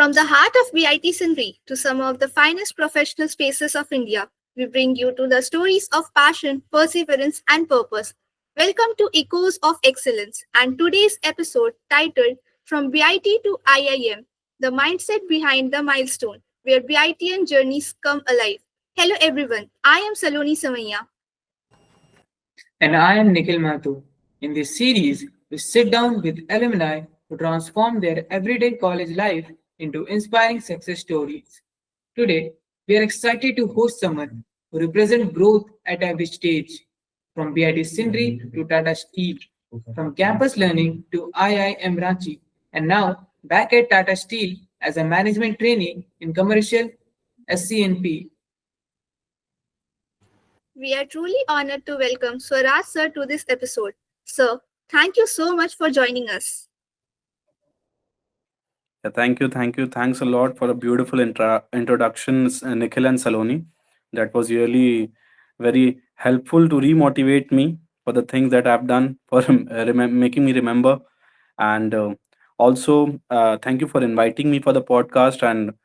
From the heart of BIT Sindri to some of the finest professional spaces of India, we bring you to the stories of passion, perseverance, and purpose. Welcome to Echoes of Excellence and today's episode titled From BIT to IIM, the mindset behind the milestone, where BITian journeys come alive. Hello everyone, I am Saloni Samaya. And I am Nikhil Mathur. In this series, we sit down with alumni who transform their everyday college life into inspiring success stories. Today, we are excited to host someone who represents growth at every stage, from BIT Sindri to Tata Steel, from campus learning to IIM Ranchi, and now back at Tata Steel as a management trainee in commercial SCNP. We are truly honored to welcome Swaraj sir to this episode. Sir, thank you so much for joining us. Yeah, thank you, thank you. Thanks a lot for a beautiful introductions, Nikhil and Saloni. That was really very helpful to remotivate me for the things that I've done for making me remember. And also, thank you for inviting me for the podcast and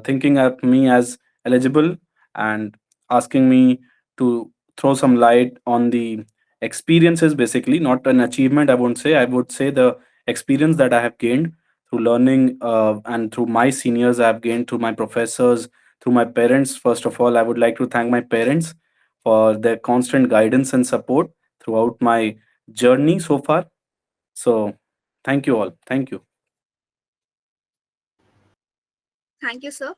thinking of me as eligible and asking me to throw some light on the experiences, basically, not an achievement, I won't say. I would say the experience that I have gained through learning and through my seniors I have gained, through my professors, through my parents. First of all, I would like to thank my parents for their constant guidance and support throughout my journey so far. So, thank you all. Thank you. Thank you, sir.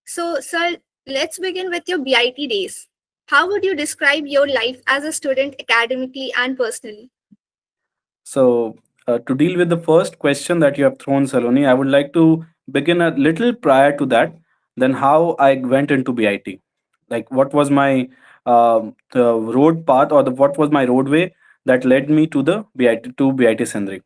So, sir, let's begin with your BIT days. How would you describe your life as a student academically and personally? So, to deal with the first question that you have thrown, Saloni, I would like to begin a little prior to that, then how I went into BIT. Like, what was my the road path, or what was my roadway that led me to the BIT to BIT Sindri.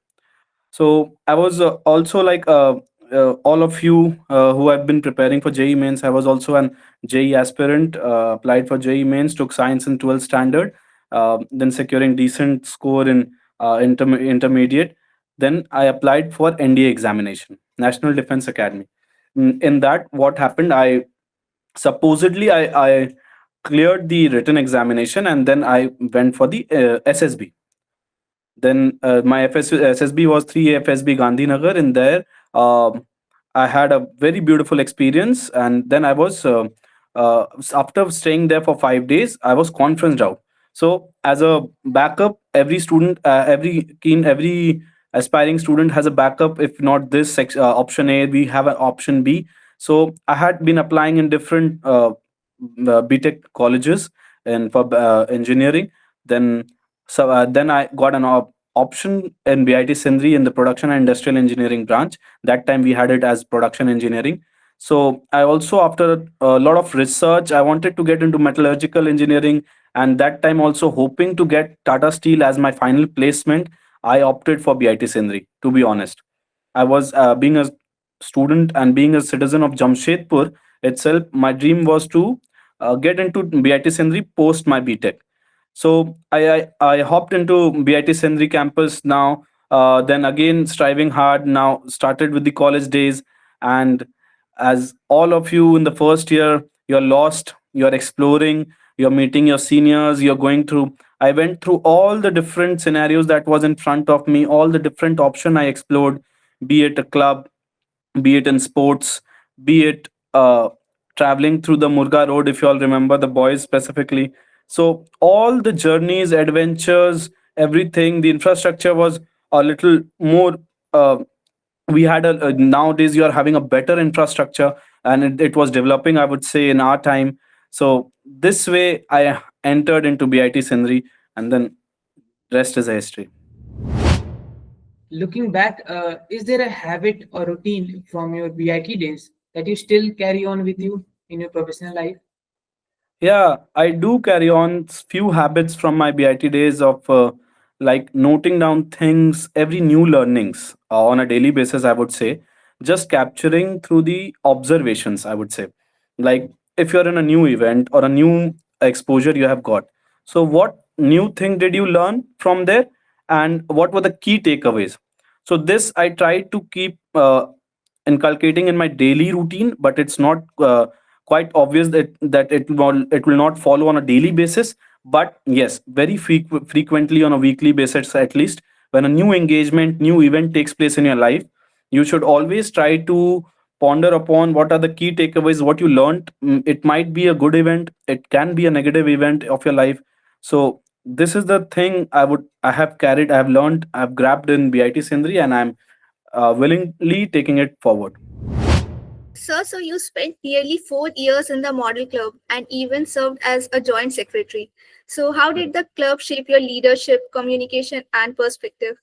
So I was also like all of you who have been preparing for JEE mains. I was also an JEE aspirant. Applied for JEE mains, took science in 12th standard, then securing decent score in intermediate. Then I applied for NDA examination, National Defense Academy. In that, what happened? I supposedly I cleared the written examination, and then I went for the SSB. Then my SSB was 3 FSB Gandhinagar. In there, I had a very beautiful experience, and then I was after staying there for 5 days, I was conferenced out. So as a backup, every student, every aspiring student has a backup. If not this option A, we have an option B. So I had been applying in different BTech colleges and for engineering. Then then I got an option in BIT Sindri in the production and industrial engineering branch. That time we had it as production engineering. So I also, after a lot of research, I wanted to get into metallurgical engineering, and that time also hoping to get Tata Steel as my final placement. I opted for BIT Sindri, to be honest. I was being a student and being a citizen of Jamshedpur itself. My dream was to get into BIT Sindri post my BTech. So I hopped into BIT Sindri campus now. Then again striving hard. Now started with the college days, and as all of you in the first year, you're lost, you're exploring, you're meeting your seniors, you're going through. I went through all the different scenarios that was in front of me, all the different option I explored, be it a club, be it in sports, be it traveling through the Murga Road, if you all remember, the boys specifically. So, all the journeys, adventures, everything, the infrastructure was a little more. We had nowadays you are having a better infrastructure, and it was developing, I would say, in our time. So, this way, I entered into BIT Sindri, and then rest is a history. Looking back, is there a habit or routine from your BIT days that you still carry on with you in your professional life? Yeah, I do carry on few habits from my BIT days of like noting down things, every new learnings on a daily basis, I would say, just capturing through the observations, I would say. Like if you're in a new event or a new exposure you have got. So, what new thing did you learn from there, and what were the key takeaways? So, this I try to keep inculcating in my daily routine, but it's not quite obvious that it will not follow on a daily basis. But yes, very frequently, on a weekly basis at least, when a new engagement, new event takes place in your life, you should always try to ponder upon what are the key takeaways, what you learned. It might be a good event, it can be a negative event of your life. So this is the thing I have learned, I've grabbed in BIT Sindri, and I'm willingly taking it forward. Sir, so you spent nearly 4 years in the model club and even served as a joint secretary. So, how did the club shape your leadership, communication, and perspective?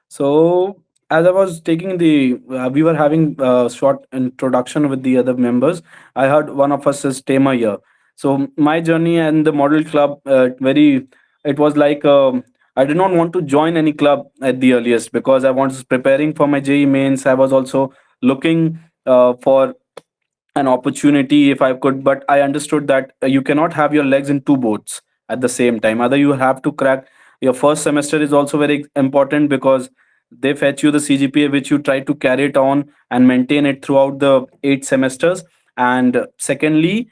So, as I was taking we were having a short introduction with the other members. I heard one of us is Tema here. So, my journey and the model club, it was like, I did not want to join any club at the earliest because I was preparing for my JE mains. I was also looking for an opportunity if I could, but I understood that you cannot have your legs in two boats at the same time. Either you have to crack your first semester is also very important because they fetch you the CGPA which you try to carry it on and maintain it throughout the 8 semesters. And secondly,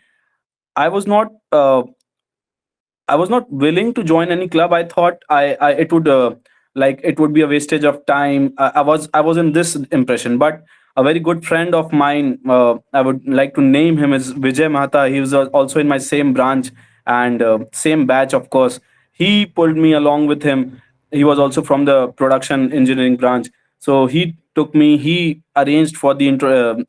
I was not I was not willing to join any club. I thought I it would it would be a wastage of time. I was in this impression, but a very good friend of mine, I would like to name him, is Vijay Mahata. He was also in my same branch and same batch, of course. He pulled me along with him. He was also from the production engineering branch, so he took me. He arranged for the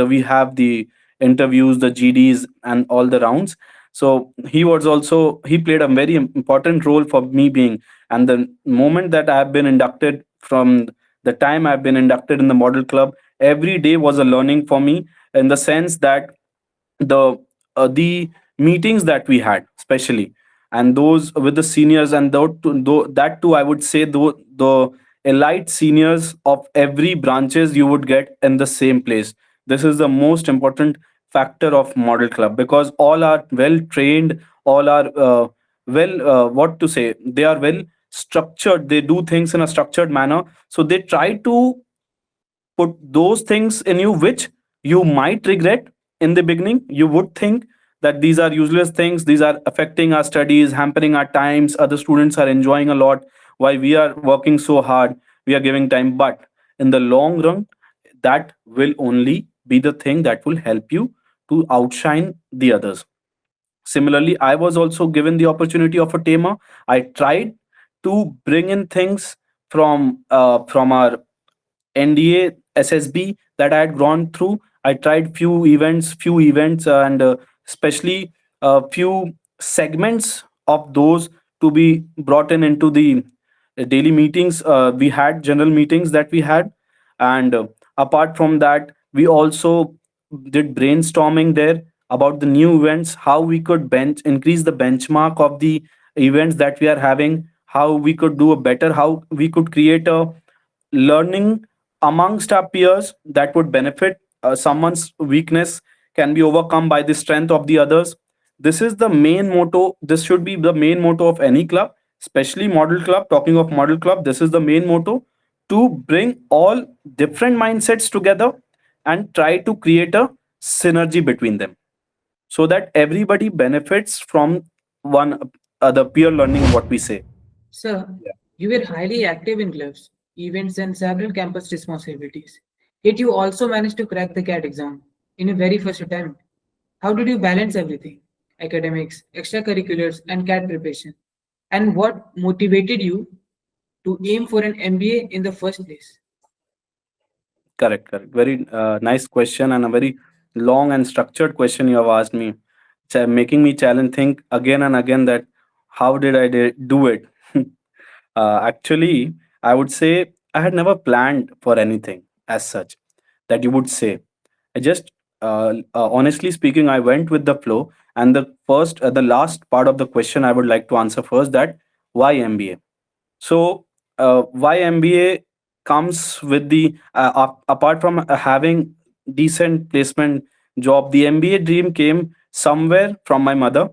we have the interviews, the GDs, and all the rounds. So he played a very important role for me being. And the moment that I have been inducted, from the time I've been inducted in the model club, every day was a learning for me, in the sense that the meetings that we had, especially, and those with the seniors, and that too, I would say, the elite seniors of every branches you would get in the same place. This is the most important factor of model club, because all are well trained, all are what to say, they are well structured, they do things in a structured manner. So they try to put those things in you which you might regret. In the beginning you would think that these are useless things, these are affecting our studies, hampering our times, other students are enjoying a lot, why we are working so hard, we are giving time. But in the long run, that will only be the thing that will help you to outshine the others. Similarly, I was also given the opportunity of a tema. I tried to bring in things from our NDA SSB that I had gone through. I tried few events, and especially a few segments of those to be brought in into the daily meetings. We had general meetings that we had, and apart from that, we also did brainstorming there about the new events, how we could increase the benchmark of the events that we are having, how we could do a better, how we could create a learning amongst our peers that would benefit. Someone's weakness can be overcome by the strength of the others. This is the main motto. This should be the main motto of any club, especially model club. Talking of model club, this is the main motto, to bring all different mindsets together and try to create a synergy between them, so that everybody benefits from one other peer learning, what we say. Sir, you were highly active in clubs, events, and several campus responsibilities. Yet you also managed to crack the CAT exam in a very first attempt. How did you balance everything? Academics, extracurriculars, and CAT preparation? And what motivated you to aim for an MBA in the first place? Correct, correct. Very nice question, and a very long and structured question you have asked me, making me challenge think again and again that how did I do it? Actually, I would say I had never planned for anything as such that you would say. I just, honestly speaking, I went with the flow. And the last part of the question I would like to answer first, that why MBA? So, why MBA comes with apart from having decent placement job, the MBA dream came somewhere from my mother,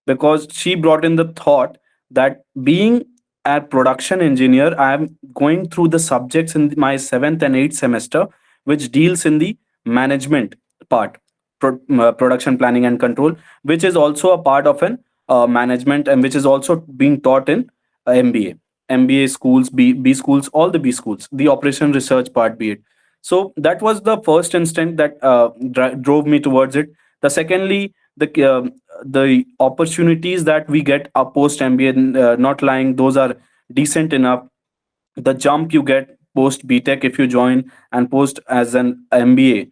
because she brought in the thought that being a production engineer, I am going through the subjects in my seventh and eighth semester. which deals in the management part, production planning and control, which is also a part of an management, and which is also being taught in MBA. MBA schools, B schools, all the B schools, the operation research part be it. So that was the first instant that drove me towards it. The secondly, the opportunities that we get post MBA, not lying, those are decent enough. The jump you get post BTech if you join, and post as an MBA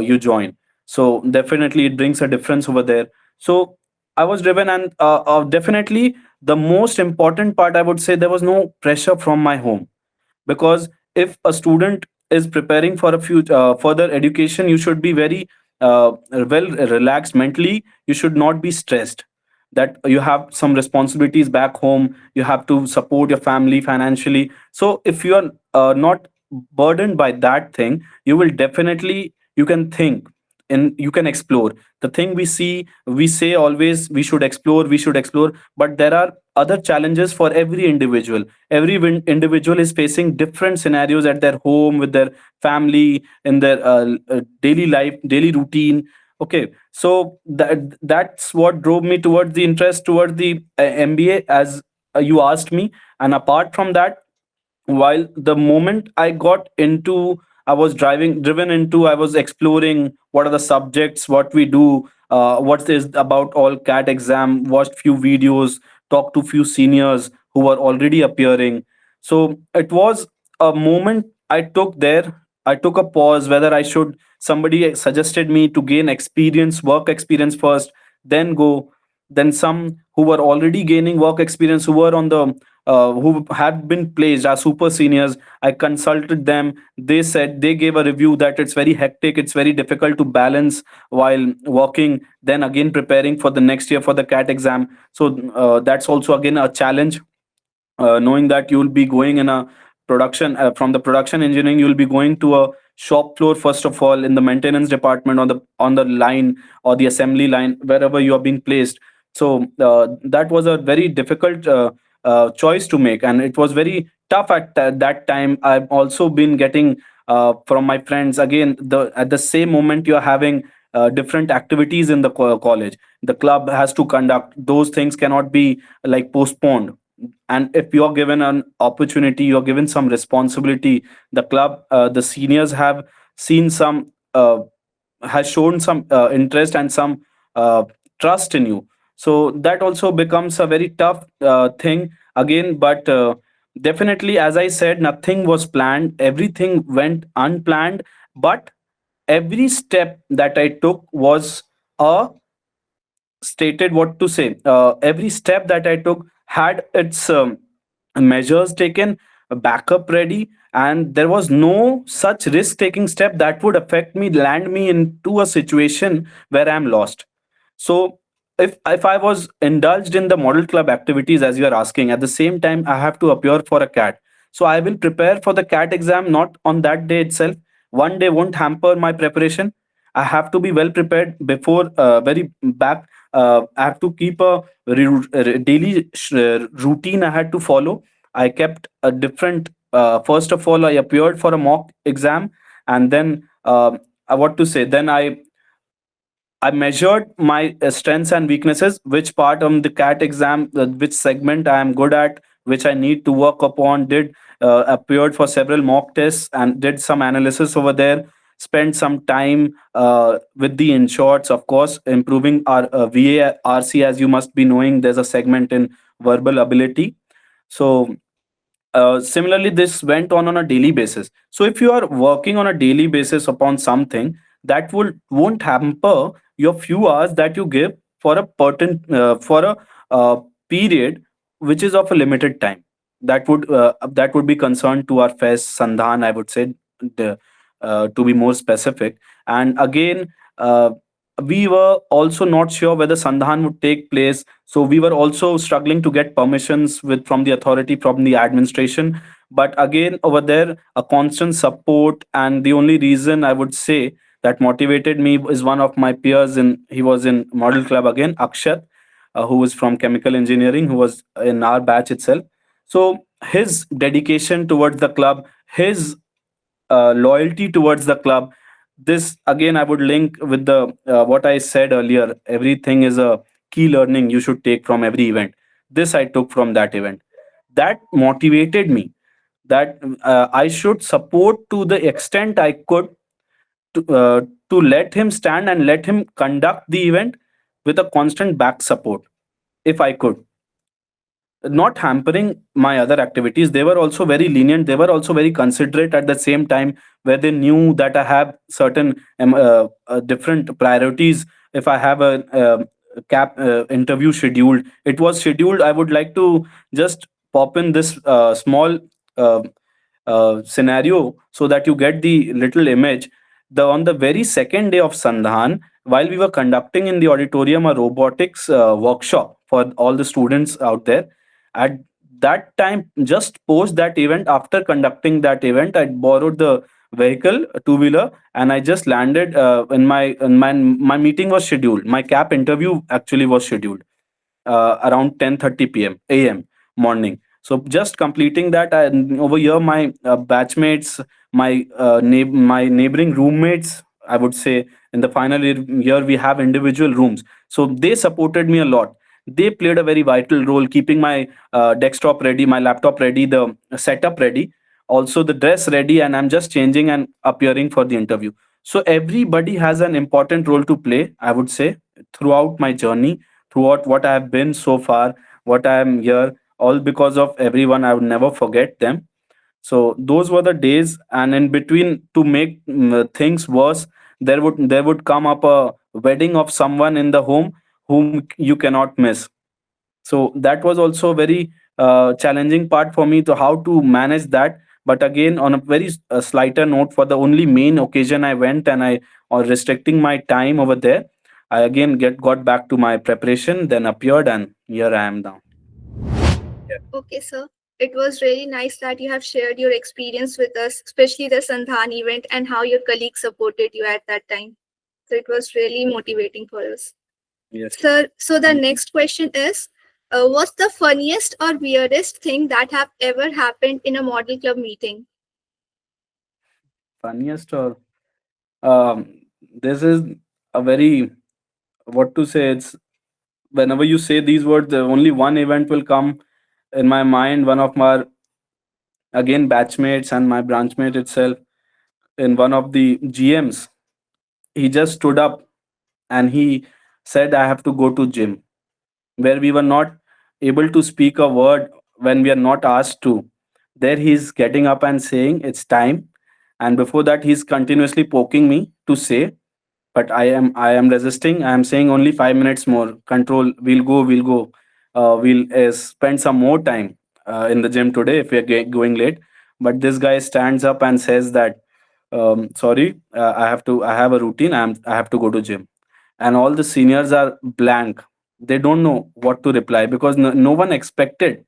you join. So definitely it brings a difference over there. So I was driven, and definitely the most important part, I would say, there was no pressure from my home. Because if a student is preparing for a further education, you should be very well relaxed mentally. You should not be stressed that you have some responsibilities back home, you have to support your family financially. So if you are not burdened by that thing, you will definitely, you can think and you can explore the thing. We say always we should explore, we should explore, but there are other challenges for every individual. Every individual is facing different scenarios at their home, with their family, in their daily life, daily routine. Okay, so that's what drove me towards the interest towards the MBA, as you asked me. And apart from that, while the moment I got into, I was driven into, I was exploring what are the subjects, what we do, what is about all CAT exam, watched few videos, talked to few seniors who were already appearing. So it was a moment I took there. I took a pause whether I should, somebody suggested me to gain experience, work experience first, then go. Then some who were already gaining work experience, who were on the who had been placed as super seniors, I consulted them. They said, they gave a review that it's very hectic, it's very difficult to balance while working, then again preparing for the next year for the CAT exam. So that's also again a challenge, knowing that you will be going in a production, from the production engineering you will be going to a shop floor first of all, in the maintenance department, on the line or the assembly line, wherever you are being placed. So that was a very difficult choice to make, and it was very tough at that time. I've also been getting from my friends, again, the at the same moment you're having different activities in the college, the club has to conduct those things, cannot be like postponed. And if you're given an opportunity, you're given some responsibility, the club, the seniors have seen some has shown some interest and some uh, trust in you. So that also becomes a very tough thing again. But definitely, as I said, nothing was planned, everything went unplanned. But every step that I took was a stated, what to say, every step that I took had its measures taken, a backup ready, and there was no such risk taking step that would affect me, land me into a situation where I'm lost. So if I was indulged in the model club activities, as you are asking, at the same time I have to appear for a CAT. So I will prepare for the CAT exam not on that day itself. One day won't hamper my preparation. I have to be well prepared before, very back. I have to keep a daily routine I had to follow. I kept a different. First of all, I appeared for a mock exam, and then what to say? Then I measured my strengths and weaknesses, which part on the CAT exam, which segment I am good at, which I need to work upon. Did appeared for several mock tests and did some analysis over there. Spent some time with the insureds, of course, improving our VARC. As you must be knowing, there's a segment in verbal ability. So similarly, this went on a daily basis. So if you are working on a daily basis upon something, that will won't hamper your few hours that you give for a pertinent for a period which is of a limited time. That would be concerned to our fest Sandhan, I would say, the, to be more specific. And again, we were also not sure whether Sandhan would take place, so we were also struggling to get permissions with from the authority, from the administration. But again, over there, a constant support, and the only reason I would say that motivated me is one of my peers in, he was in model club again, Akshat, who was from chemical engineering, who was in our batch itself. So his dedication towards the club, his loyalty towards the club. This again I would link with the what I said earlier. Everything is a key learning you should take from every event. This I took from that event. That motivated me that I should support to the extent I could, to let him stand and let him conduct the event with a constant back support if I could, not hampering my other activities. They were also very lenient, they were also very considerate at the same time, where they knew that I have certain different priorities. If I have a cap interview scheduled, it was scheduled, I would like to just pop in this small uh, scenario so that you get the little image. On the very second day of Sandhan, while we were conducting in the auditorium a robotics workshop for all the students out there, at that time, just post that event, after conducting that event, I borrowed the vehicle, a two wheeler, and I just landed in my meeting was scheduled. My cap interview actually was scheduled around 10:30 p.m. a.m. morning. So just completing that, over here my batchmates, my neighboring roommates, I would say, in the final year we have individual rooms. So they supported me a lot. They played a very vital role, keeping my desktop ready, my laptop ready, the setup ready, also the dress ready, and I'm just changing and appearing for the interview. So everybody has an important role to play, I would say, throughout my journey, throughout what I have been so far, what I am here, all because of everyone. I would never forget them. So those were the days, and in between, to make things worse, there would come up a wedding of someone in the home whom you cannot miss. So that was also a very challenging part for me, to how to manage that. But again, on a very slighter note, for the only main occasion I went, and I, or restricting my time over there, I again got back to my preparation, then appeared, and here I am now. Okay, sir. It was really nice that you have shared your experience with us, especially the Sandhan event and how your colleagues supported you at that time. So it was really motivating for us. Yes. Sir, so the Thank you. next question is, what's the funniest or weirdest thing that have ever happened in a model club meeting? Funniest or this is a very, what to say, it's, whenever you say these words, only one event will come in my mind. One of my, again, batchmates and my branchmate itself, in one of the GMs, he just stood up and he said, I have to go to gym, where we were not able to speak a word when we are not asked to. There he's getting up and saying it's time, and before that he's continuously poking me to say, but I am resisting. I am saying only 5 minutes more. Control. We'll go. We'll spend some more time in the gym today if we are going late. But this guy stands up and says that, sorry, I have to. I have a routine. I have to go to gym. And all the seniors are blank. They don't know what to reply, because no one expected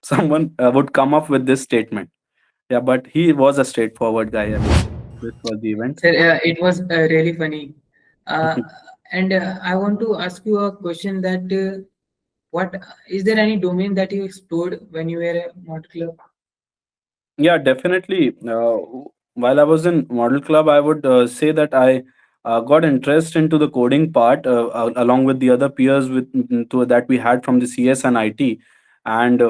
someone would come up with this statement. Yeah, but he was a straightforward guy, I would say. This was the event. Sir, it was really funny. Uh, and I want to ask you a question that what is there any domain that you explored when you were a mod club? Yeah, definitely. While I was in Model Club, I would say that I got interest into the coding part, along with the other peers that we had from the CS and IT, and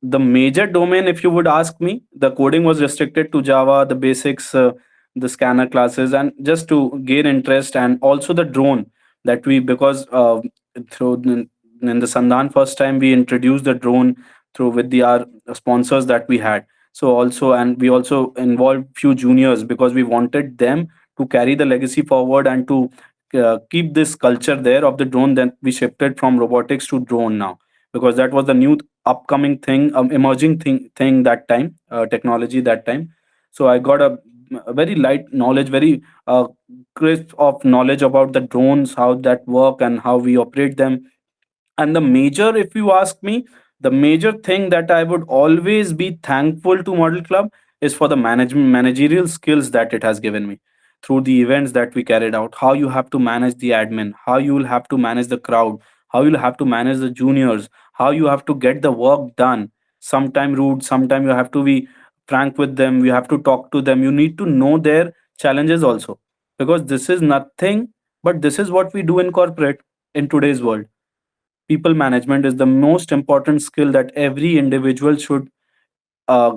the major domain, if you would ask me, the coding was restricted to Java, the basics, the scanner classes, and just to gain interest, and also the drone that we, because through in the Sandan first time we introduced the drone through with the our sponsors that we had. So also, and we also involved few juniors, because we wanted them to carry the legacy forward and to keep this culture there of the drone. Then we shifted from robotics to drone now, because that was the new upcoming thing, emerging thing that time, technology that time. So I got a very light knowledge, very crisp of knowledge about the drones, how that work and how we operate them. And the major, if you ask me, the major thing that I would always be thankful to Model Club is for the managerial skills that it has given me through the events that we carried out. How you have to manage the admin, how you will have to manage the crowd, how you'll have to manage the juniors, how you have to get the work done. Sometime rude, sometime you have to be frank with them, you have to talk to them, you need to know their challenges also, because this is nothing but this is what we do in corporate in today's world. People management is the most important skill that every individual should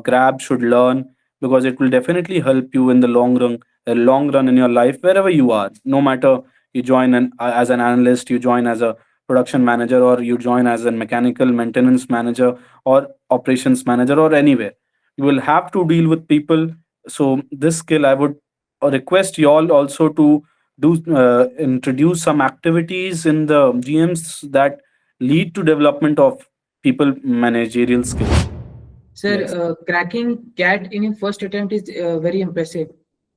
grab, should learn, because it will definitely help you in the long run in your life wherever you are. No matter you join as an analyst, you join as a production manager, or you join as a mechanical maintenance manager or operations manager, or anywhere, you will have to deal with people. So this skill, I would request you all also to do introduce some activities in the GMs that lead to development of people managerial skills. Sir, Yes. cracking CAT in your first attempt is very impressive.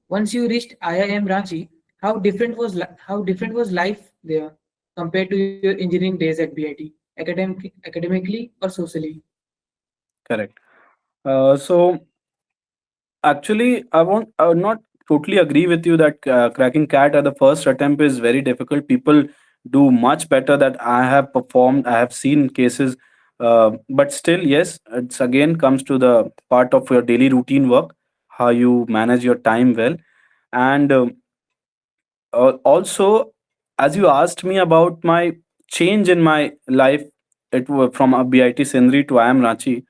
Once you reached IIM Ranchi, how different was life there compared to your engineering days at BIT, academically or socially? Correct. So actually, I would not totally agree with you that cracking cat at the first attempt is very difficult. People do much better that I have performed. I have seen cases, but still, yes, it's again comes to the part of your daily routine work, how you manage your time well, and also, as you asked me about my change in my life, it was from a BIT Sindri to IIM Ranchi.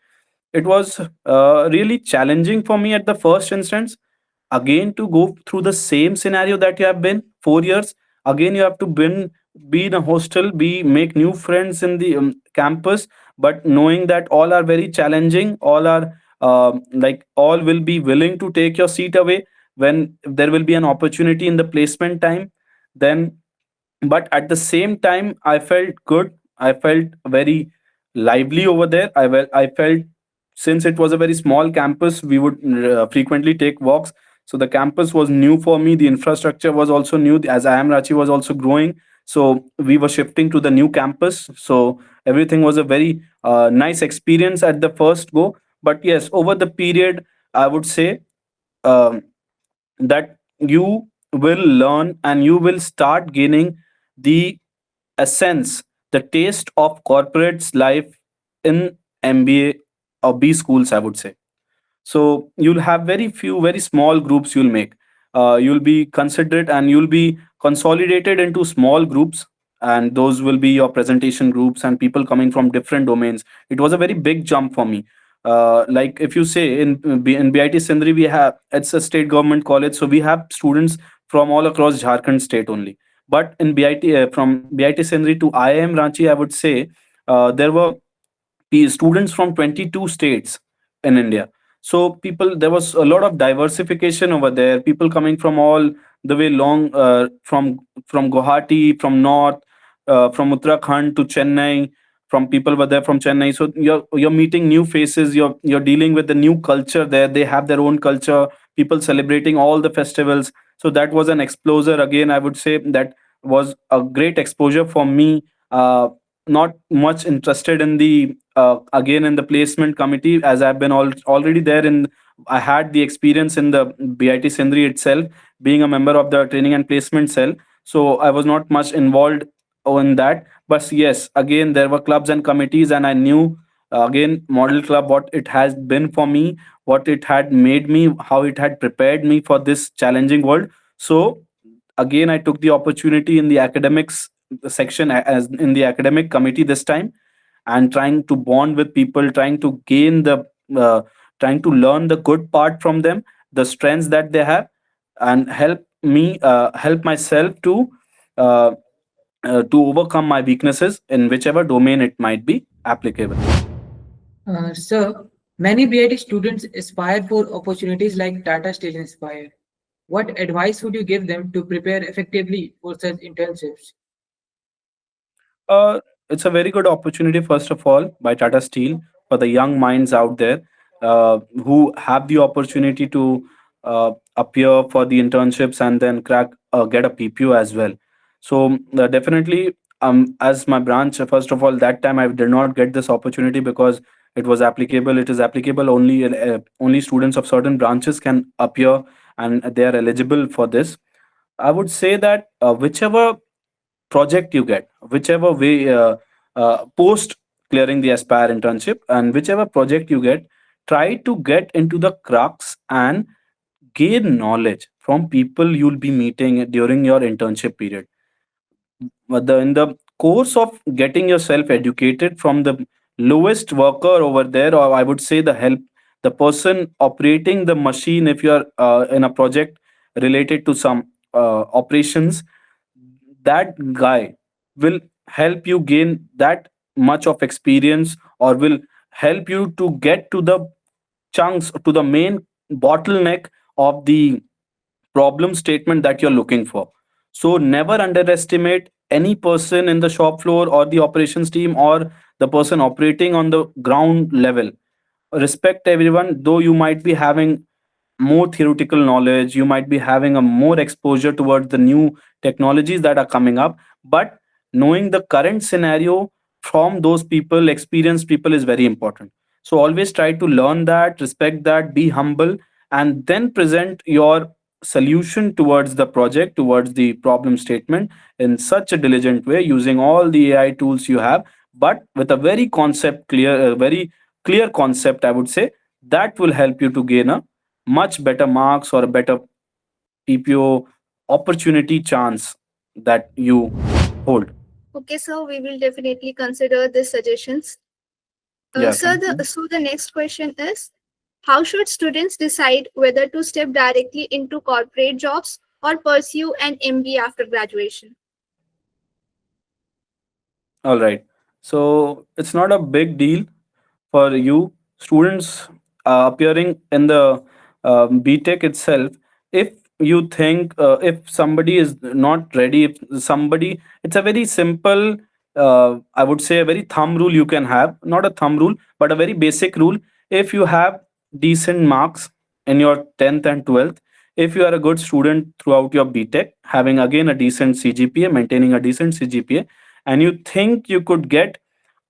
It was really challenging for me at the first instance. Again, to go through the same scenario that you have been 4 years. Again, you have to be in a hostel, be make new friends in the campus, but knowing that all are very challenging, all are like all will be willing to take your seat away when there will be an opportunity in the placement time. Then but at the same time, I felt good, I felt very lively over there. I felt, since it was a very small campus, we would frequently take walks. So the campus was new for me, the infrastructure was also new, as I am Rachi was also growing. So we were shifting to the new campus, so everything was a very nice experience at the first go. But yes, over the period, I would say, um, that you will learn and you will start gaining the essence, the taste of corporate's life in MBA or B schools, I would say. So you'll have very few, very small groups you'll make. You'll be considerate and you'll be consolidated into small groups, and those will be your presentation groups and people coming from different domains. It was a very big jump for me. Like if you say in BIT Sindri, we have, it's a state government college, so we have students from all across Jharkhand state only. But in BIT, from BIT Sindri to IIM Ranchi, I would say there were students from 22 states in India. So people, there was a lot of diversification over there. People coming from all the way long, from Guwahati, from north, from Uttarakhand to Chennai. From people were there from Chennai. So you're meeting new faces. You're dealing with the new culture there. They have their own culture. People celebrating all the festivals. So that was an exploser. Again, I would say that was a great exposure for me. Not much interested in the again in the placement committee, as I've been already there in. I had the experience in the BIT Sindri itself, being a member of the training and placement cell. So I was not much involved in that. But yes, again there were clubs and committees, and I knew again model club what it has been for me, what it had made me, how it had prepared me for this challenging world. So again, I took the opportunity in the academics section, as in the academic committee this time, and trying to bond with people, trying to gain the uh, trying to learn the good part from them, the strengths that they have, and help myself uh, to overcome my weaknesses in whichever domain it might be applicable. Sir, many BIT students aspire for opportunities like Tata Steel Inspire. What advice would you give them to prepare effectively for such internships? Uh, it's a very good opportunity, first of all, by Tata Steel for the young minds out there who have the opportunity to appear for the internships and then get a PPO as well. So definitely, as my branch, first of all, that time I did not get this opportunity because it was applicable. It is applicable only students of certain branches can appear, and they are eligible for this. I would say that whichever project you get, whichever way post clearing the Aspire internship, and whichever project you get, Try to get into the crux and gain knowledge from people you'll be meeting during your internship period. But in the course of getting yourself educated from the lowest worker over there, or I would say the person operating the machine, if you are in a project related to some operations, that guy will help you gain that much of experience, or will help you to get to the chunks, to the main bottleneck of the problem statement that you're looking for. So never underestimate any person in the shop floor or the operations team or the person operating on the ground level. Respect everyone, though you might be having more theoretical knowledge, you might be having a more exposure towards the new technologies that are coming up, but knowing the current scenario from those people, experienced people, is very important. So always try to learn that, respect that, be humble, and then present your solution towards the project, towards the problem statement, in such a diligent way, using all the AI tools you have, but with a very concept clear, a very clear concept, I would say, that will help you to gain a much better marks or a better PPO opportunity chance that you hold. Okay, so we will definitely consider the suggestions. Yeah, thank you. So the next question is, how should students decide whether to step directly into corporate jobs or pursue an MBA after graduation? All right. So it's not a big deal for you students appearing in the BTech itself. If you think if somebody is not ready, if somebody, it's a very simple, I would say a very thumb rule you can have, not a thumb rule, but a very basic rule. If you have decent marks in your 10th and 12th, if you are a good student throughout your BTech, having again a decent CGPA, maintaining a decent CGPA, and you think you could get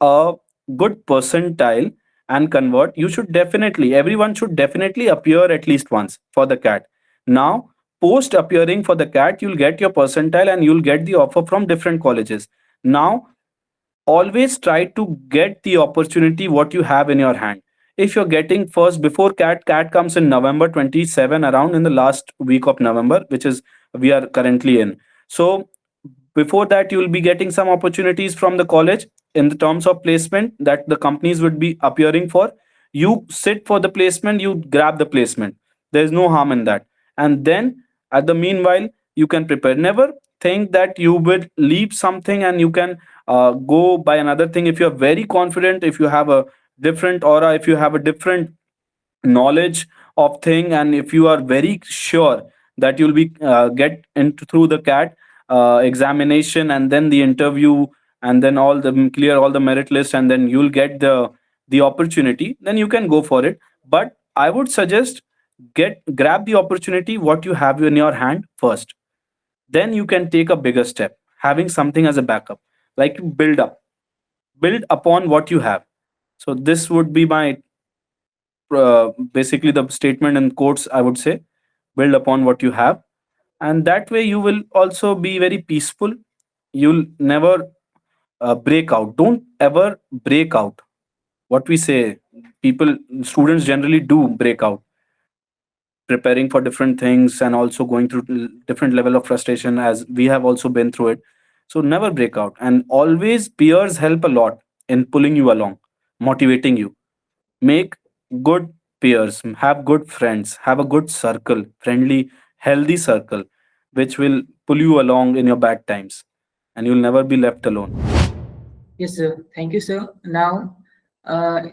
a good percentile and convert, you should definitely, everyone should definitely appear at least once for the CAT. Now, post appearing for the CAT, you'll get your percentile and you'll get the offer from different colleges. Now, always try to get the opportunity what you have in your hand. If you're getting first before CAT comes in November 27, around in the last week of November, which is we are currently in. So before that, you will be getting some opportunities from the college in the terms of placement that the companies would be appearing for. You sit for the placement, you grab the placement. There's no harm in that. And then at the meanwhile, you can prepare. Never think that you will leave something and you can go by another thing. If you're very confident, if you have a different aura, if you have a different knowledge of thing, and if you are very sure that you'll be get into through the CAT examination, and then the interview, and then all the clear all the merit list, and then you'll get the opportunity, then you can go for it. But I would suggest, get grab the opportunity what you have in your hand first, then you can take a bigger step, having something as a backup, like build upon what you have. So this would be my basically the statement in quotes, I would say. Build upon what you have, and that way you will also be very peaceful. You'll never break out. Don't ever break out. What we say, people, students generally do break out, preparing for different things and also going through different level of frustration, as we have also been through it. So never break out, and always peers help a lot in pulling you along, motivating you. Make good peers, have good friends, have a good circle, friendly, healthy circle, which will pull you along in your bad times, and you'll never be left alone. Yes, sir. Thank you, sir. Now,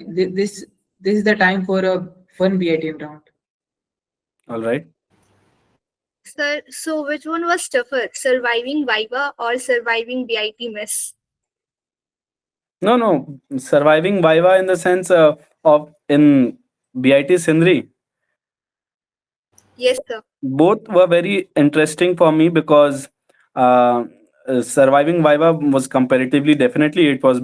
this is the time for a fun BITM round. All right. Sir, so which one was tougher, surviving Viva or surviving BIT mess? No, no, surviving Viva in the sense of in BIT Sindri. Yes, sir. Both were very interesting for me because uh, surviving Viva was comparatively, definitely it was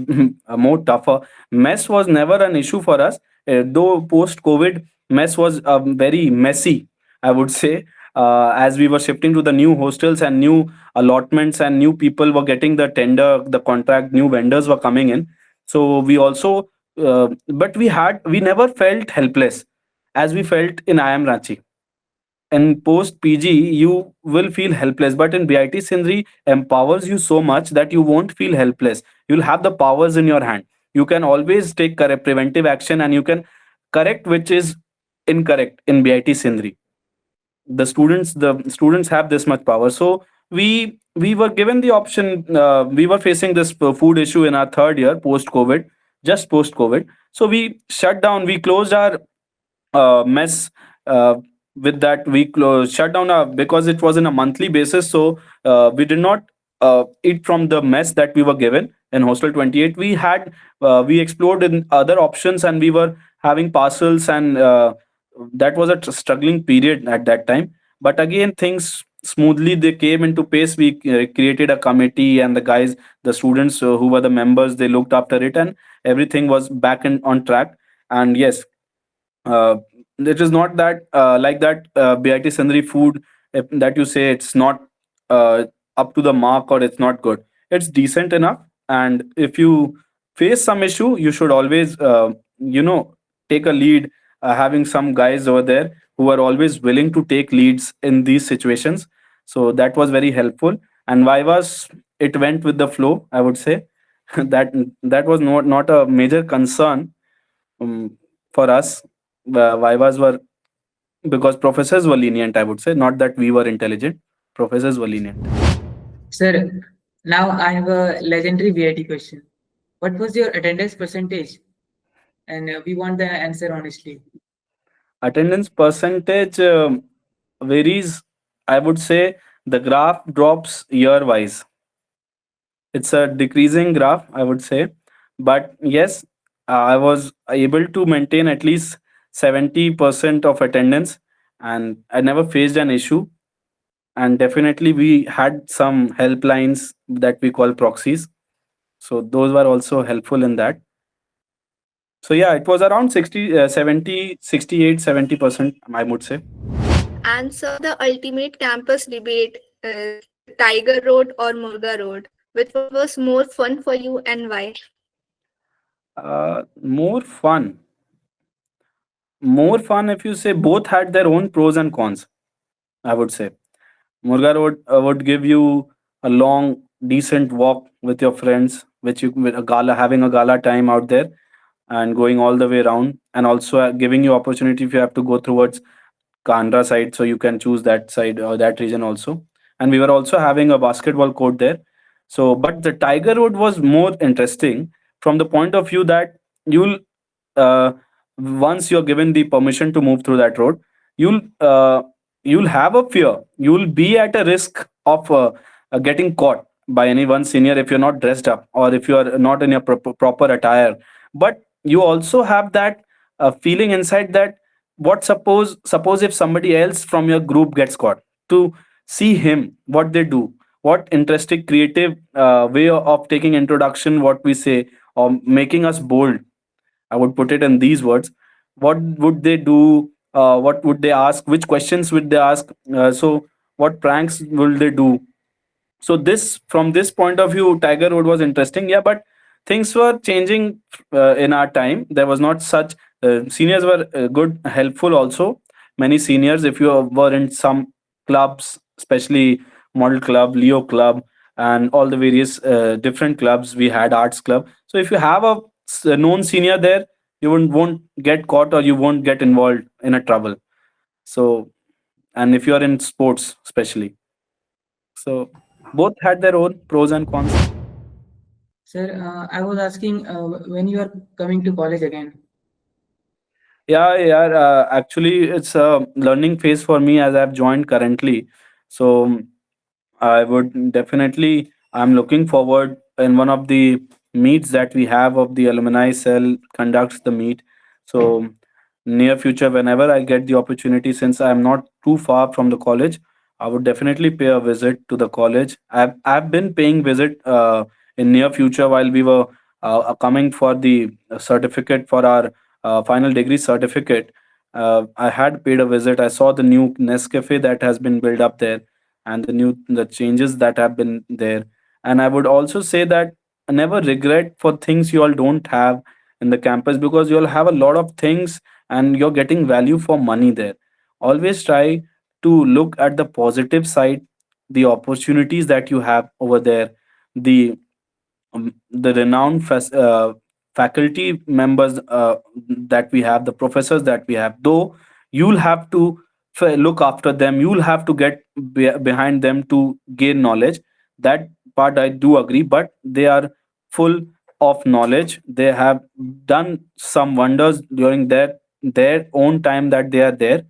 more tougher. Mess was never an issue for us, though post COVID mess was very messy, I would say. As we were shifting to the new hostels and new allotments, and new people were getting the tender, the contract, new vendors were coming in. So we also but we never felt helpless as we felt in IIM Ranchi. In post PG, you will feel helpless, but in BIT Sindri empowers you so much that you won't feel helpless. You'll have the powers in your hand. You can always take preventive action, and you can correct which is incorrect in BIT Sindri. The students have this much power. So we were given the option. We were facing this food issue in our third year post COVID, just post COVID. So we shut down. We closed our mess. With that, we shut down because it was in a monthly basis. So we did not eat from the mess that we were given in hostel 28. We explored in other options, and we were having parcels, and that was a struggling period at that time. But again, things smoothly they came into pace. We created a committee, and the students who were the members, they looked after it, and everything was back on track. And yes, uh, it is not that like that BIT Sandri food, that you say it's not uh, up to the mark or it's not good. It's decent enough, and if you face some issue, you should always take a lead. Having some guys over there who are always willing to take leads in these situations, so that was very helpful. And Vivas, it went with the flow, I would say. That was not a major concern um, for us. Vivas were because professors were lenient, I would say, not that we were intelligent. Professors were lenient. Sir, now I have a legendary BIT question. What was your attendance percentage? And we want the answer honestly. Attendance percentage varies. I would say the graph drops year wise. It's a decreasing graph, I would say. But yes, I was able to maintain at least 70% of attendance, and I never faced an issue. And definitely, we had some helplines that we call proxies. So those were also helpful in that. So yeah, it was around 60, 70, 68, 70%, I would say. And so the ultimate campus debate is Tiger Road or Murga Road. Which one was more fun for you and why? More fun. More fun if you say both had their own pros and cons, I would say. Murga Road would give you a long, decent walk with your friends, which you with a gala having a gala time out there and going all the way around, and also giving you opportunity if you have to go towards Kandra side, so you can choose that side or that region also. And we were also having a basketball court there. So, but the Tiger Road was more interesting from the point of view that you'll uh, once you're given the permission to move through that road, you'll uh, you'll have a fear. You'll be at a risk of getting caught by any one senior if you're not dressed up or if you are not in your proper attire. But you also have that feeling inside that what suppose if somebody else from your group gets caught, to see him what they do, what interesting creative way of taking introduction, what we say, or making us bold. I would put it in these words. What would they do? What would they ask? Which questions would they ask? So what pranks will they do? So this, from this point of view, Tiger Road was interesting. Yeah, but things were changing in our time. There was not such seniors were good, helpful also. Many seniors, if you were in some clubs, especially Model Club, Leo Club, and all the various different clubs, we had arts club. So if you have a known senior there, you won't get caught or you won't get involved in a trouble. So, and if you are in sports, especially, so both had their own pros and cons. Sir, I was asking when you are coming to college again. Yeah, yeah. Actually, it's a learning phase for me as I've joined currently. So I would definitely. I'm looking forward in one of the meets that we have of the alumni cell conducts the meet. So near future, whenever I get the opportunity, since I'm not too far from the college, I would definitely pay a visit to the college. I've been paying visit in near future while we were coming for the certificate for our final degree certificate. I had paid a visit. I saw the new Nescafe that has been built up there, and the changes that have been there. And I would also say that never regret for things you all don't have. in the campus, because you'll have a lot of things and you're getting value for money there. Always try to look at the positive side, the opportunities that you have over there, the the renowned faculty members that we have, the professors that we have. Though you'll have to look after them, you'll have to get behind them to gain knowledge. That part I do agree, but they are full of knowledge. They have done some wonders during their own time that they are there.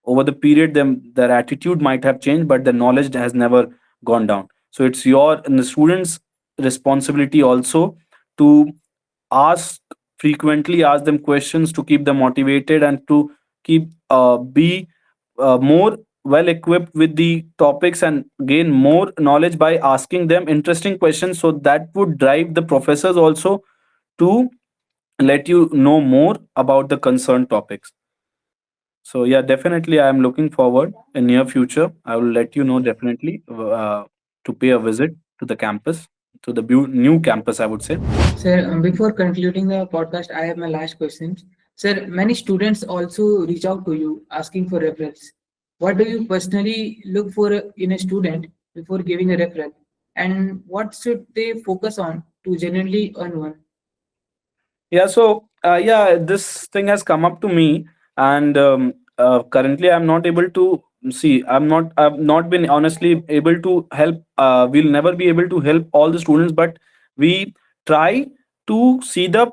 Over the period, their attitude might have changed, but the knowledge has never gone down. So it's your and the students responsibility also to ask frequently, ask them questions to keep them motivated, and to keep be more well equipped with the topics and gain more knowledge by asking them interesting questions, so that would drive the professors also to let you know more about the concerned topics. So yeah, definitely I am looking forward in near future. I will let you know definitely to pay a visit to the campus, to the new campus, I would say. Sir, before concluding the podcast, I have my last questions. Sir, many students also reach out to you asking for referrals. What do you personally look for in a student before giving a referral? And what should they focus on to genuinely earn one? Yeah, so yeah, this thing has come up to me, and currently I'm not able to see. I've not been honestly able to help. We'll never be able to help all the students, but we try to see the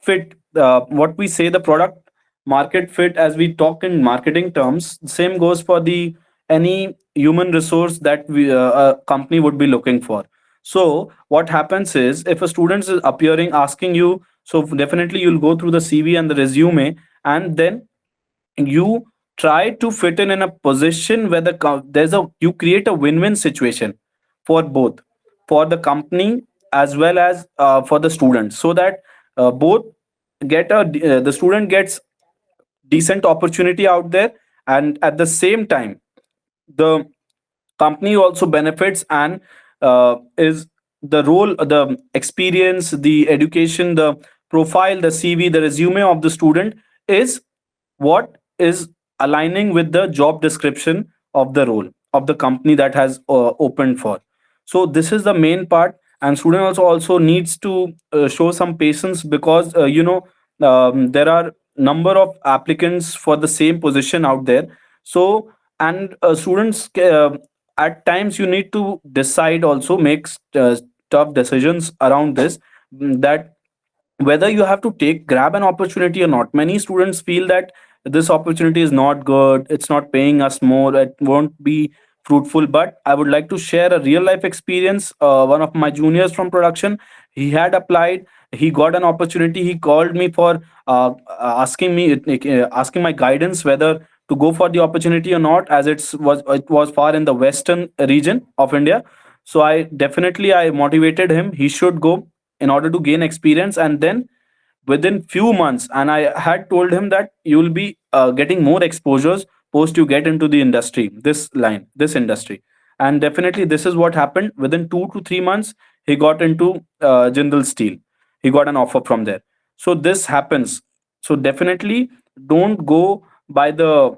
fit, what we say, the product market fit, as we talk in marketing terms. Same goes for the any human resource that a company would be looking for. So what happens is, if a student is appearing asking you, so definitely you'll go through the CV and the resume, and then you try to fit in a position where there's a you create a win-win situation for both, for the company as well as for the student, so that both the student gets decent opportunity out there, and at the same time the company also benefits, and is the role, the experience, the education, the profile, the CV, the resume of the student is what is aligning with the job description of the role of the company that has opened for. So this is the main part, and student also needs to show some patience, because there are number of applicants for the same position out there. So, and students, at times you need to decide, also make tough decisions around this, that whether you have to take grab an opportunity or not. Many students feel that this opportunity is not good, it's not paying us more, it won't be fruitful. But I would like to share a real life experience. One of my juniors from production, he had applied, he got an opportunity, he called me for asking my guidance whether to go for the opportunity or not, as it was far in the western region of India. So I motivated him, he should go in order to gain experience. And then within few months, and I had told him that you will be getting more exposures post you get into the industry, this industry. And definitely this is what happened. Within 2 to 3 months, he got into General Steel. He got an offer from there. So this happens. So definitely don't go by the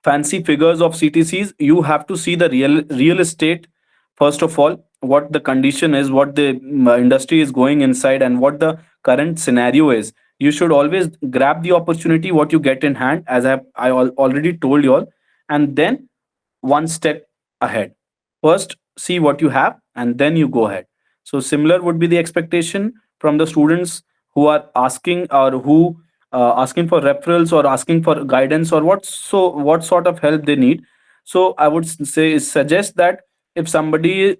fancy figures of CTCs. You have to see the real estate first of all, what the condition is, what the industry is going inside, and what the current scenario is. You should always grab the opportunity what you get in hand, as already told you all, and then one step ahead. First, see what you have, and then you go ahead. So similar would be the expectation from the students who are asking, or who asking for referrals or asking for guidance, or what sort of help they need. So I would say suggest that if somebody,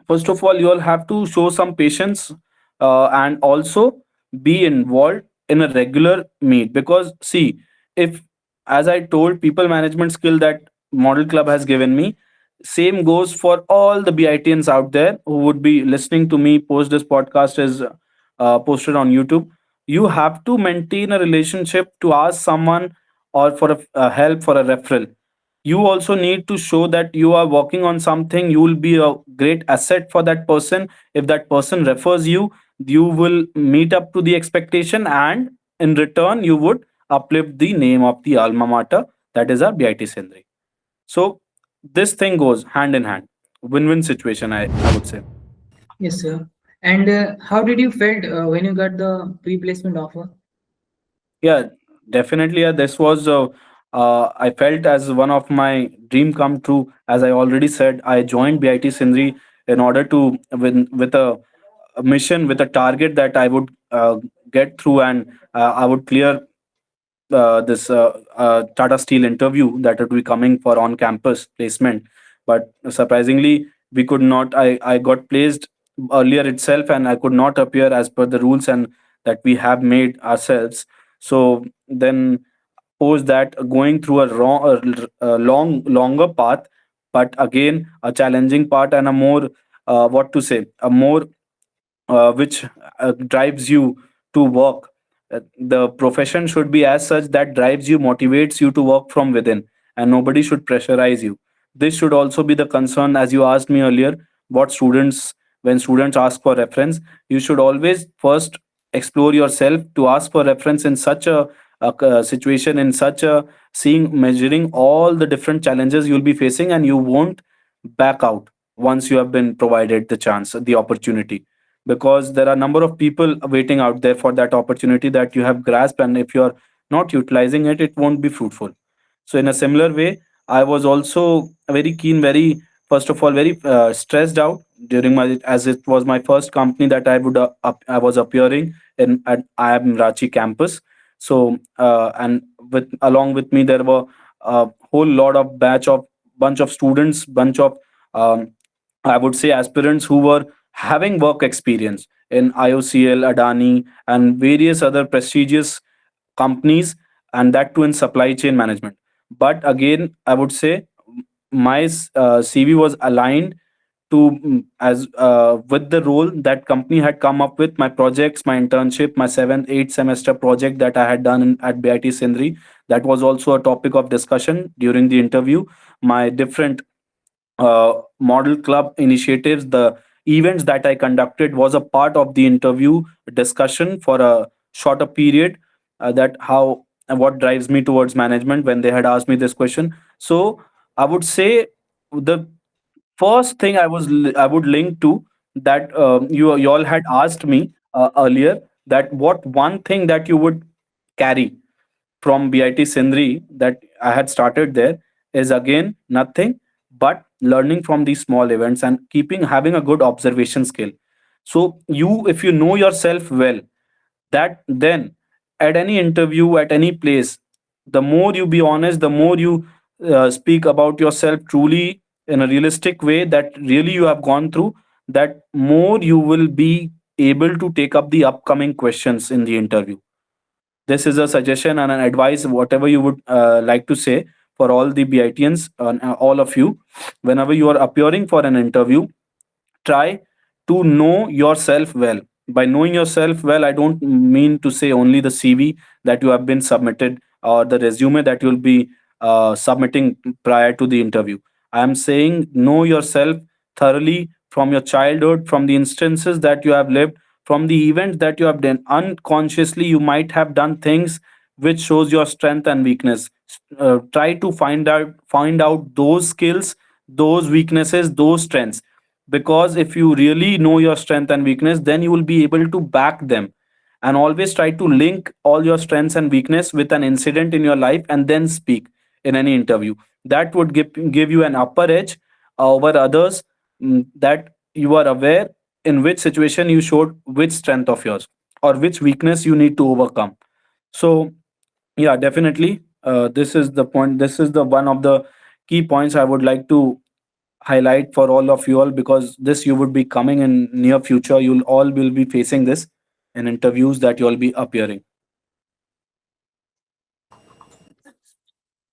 first of all, you all have to show some patience, and also be involved in a regular meet. Because see, if, as I told, people management skill that model club has given me, same goes for all the BITians out there who would be listening to me post this podcast is posted on YouTube. You have to maintain a relationship to ask someone or for a help, for a referral. you also need to show that you are working on something. You will be a great asset for that person. If that person refers you, you will meet up to the expectation, and in return you would uplift the name of the alma mater, that is our BIT Sindri. So this thing goes hand in hand. Win-win situation, I would say. Yes, sir. And how did you felt when you got the pre-placement offer? Yeah, definitely. This was, I felt as one of my dream come true. As I already said, I joined BIT Sindri in order to, with a mission, with a target that I would get through, and I would clear this Tata Steel interview that would be coming for on campus placement. But surprisingly, we could not. I got placed earlier itself, and I could not appear as per the rules and that we have made ourselves. So then, post that, going through a longer path, but again a challenging part and a more, what to say, a more which drives you to work. The profession should be as such that drives you, motivates you to work from within, and nobody should pressurize you. This should also be the concern, as you asked me earlier, what students, when students ask for reference, you should always first explore yourself to ask for reference in such a situation, in such a seeing, measuring all the different challenges you'll be facing, and you won't back out once you have been provided the chance, the opportunity, because there are a number of people waiting out there for that opportunity that you have grasped, and if you're not utilizing it, it won't be fruitful. So in a similar way, I was also very keen, very, first of all, very stressed out during my, as it was my first company that I was appearing in at IIM Ranchi campus. So and with, along with me, there were a whole lot of batch of, bunch of students, bunch of, um, I would say, aspirants who were having work experience in IOCL, Adani, and various other prestigious companies, and that too in supply chain management. But again, I would say my CV was aligned to, as with the role that company had come up with, my projects, my internship, my 7th 8th semester project that I had done at BIT Sindri. That was also a topic of discussion during the interview. My different model club initiatives, the events that I conducted was a part of the interview discussion for a shorter period. That how and what drives me towards management when they had asked me this question. So I would say the first thing I would link to that, you all had asked me earlier, that what one thing that you would carry from BIT Sindri that I had started there is again nothing but learning from these small events and keeping having a good observation skill. So you, if you know yourself well, that then at any interview, at any place, the more you be honest, the more you speak about yourself truly in a realistic way that really you have gone through, that more you will be able to take up the upcoming questions in the interview. This is a suggestion and an advice, whatever you would like to say, for all the BITians, all of you. Whenever you are appearing for an interview, try to know yourself well. By knowing yourself well, I don't mean to say only the CV that you have been submitted or the resume that you'll be submitting prior to the interview. I am saying know yourself thoroughly from your childhood, from the instances that you have lived, from the events that you have done. Unconsciously, you might have done things which shows your strength and weakness. Try to find out those skills, those weaknesses, those strengths, because if you really know your strength and weakness, then you will be able to back them, and always try to link all your strengths and weakness with an incident in your life and then speak in any interview. That would give you an upper edge over others, that you are aware in which situation you showed which strength of yours or which weakness you need to overcome. So yeah, definitely, this is the point, this is the one of the key points I would like to highlight for all of you all, because this you would be coming in near future, you'll all will be facing this in interviews that you'll be appearing.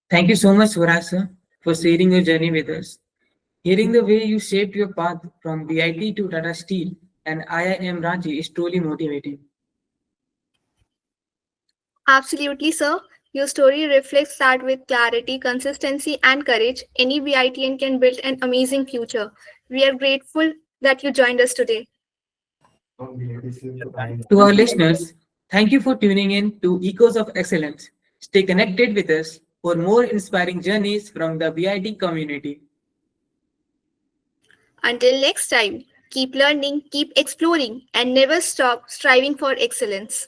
Thank you so much, Swaraj sir, for sharing your journey with us. Hearing the way you shaped your path from BIT to Tata Steel and IIM Ranchi is truly motivating. Absolutely, sir. Your story reflects that with clarity, consistency, and courage, any BITN can build an amazing future. We are grateful that you joined us today. To our listeners, thank you for tuning in to Echoes of Excellence. Stay connected with us for more inspiring journeys from the BIT community. Until next time, keep learning, keep exploring, and never stop striving for excellence.